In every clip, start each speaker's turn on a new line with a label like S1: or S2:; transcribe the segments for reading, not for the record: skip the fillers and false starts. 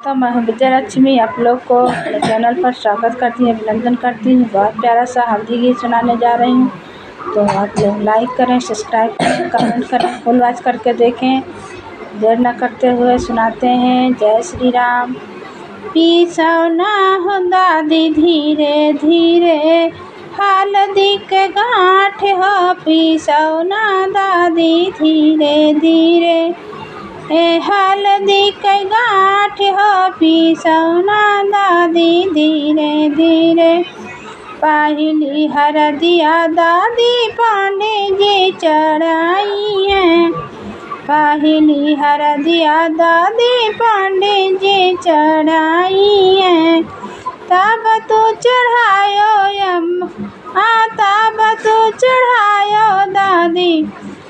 S1: तो मैं हूँ विजयलक्ष्मी, आप लोग को अपने चैनल पर स्वागत करती हूँ, अभिनंदन करती हूँ। बहुत प्यारा सा हल्दी गीत सुनाने जा रही हूँ, तो आप लोग लाइक करें, सब्सक्राइब करें, कमेंट करें, फुल वॉच करके देखें। देर न करते हुए सुनाते हैं। जय श्री राम। पीसौना हो दादी धीरे धीरे, हल्दी के गाँठ हो पीसौना दादी धीरे धीरे। हल्दी के गाँठ हो पीसौना दादी धीरे धीरे। पहली हरदिया दादी पांडे जी चढ़ाई है, पहली हरदिया दादी पांडे जी चढ़ाई है। तब तो चढ़ायो तब तो चढ़ायो दादी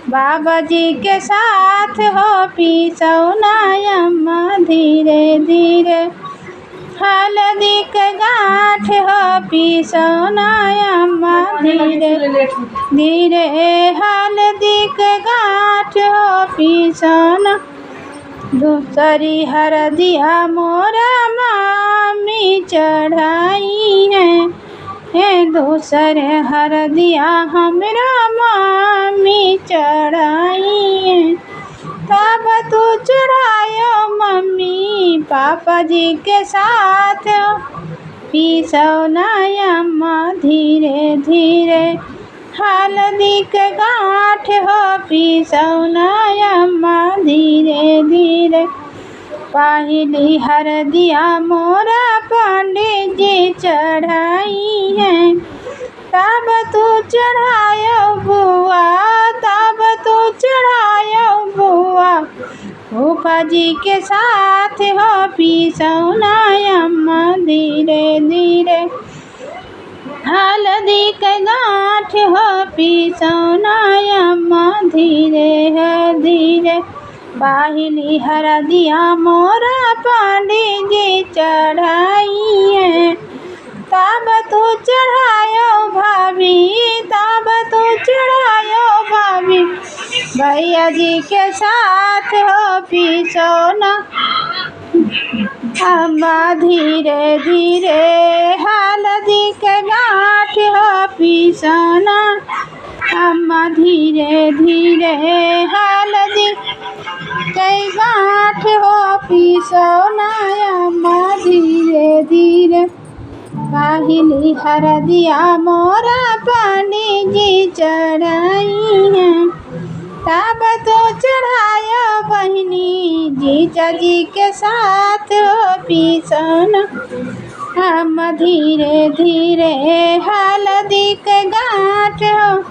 S1: बाबा जी के साथ हो पीसौना अम्मा धीरे धीरे। हल्दी के गाँठ हो पीसौना अम्मा धीरे धीरे। हल्दी के गाँठ हो पीसौना। दूसरी हरदिया मोरा मामी चढ़ाई है, दूसरे हरदिया हमरा मामी चढ़ाई है। तब तू चढ़ायो मम्मी पापा जी के साथ पीसौना अम्मा धीरे धीरे। हल्दी के गाँठ हो पीसौना अम्मा धीरे धीरे। पहली हरदिया मोरा पांडे जी चढ़ाई है, तब तू चढ़ायो बुआ, तब तू चढ़ायो बुआ फूफा जी के साथ हो पीसौना अम्मा धीरे धीरे। हल्दी के गाँठ हो पीसौना अम्मा धीरे धीरे। पहली हरदिया मोरा पांडे जी चढ़ाई है, तब तो चढ़ायो भाभी, तब तो चढ़ायो भाभी भैया जी के साथ हो पीसौना अम्मा धीरे धीरे। हल्दी के गाँठ हो पीसौना अम्मा धीरे धीरे। हल्दी के गाँठ हो पीसौना अम्मा धीरे धीरे। पहली हरदिया मोरा पांडे जी चढ़ाई है, तब तो चढ़ायो बहिनी जीजा जी के साथ हो पीसौना अम्मा धीरे धीरे। हल्दी के गाँठ हो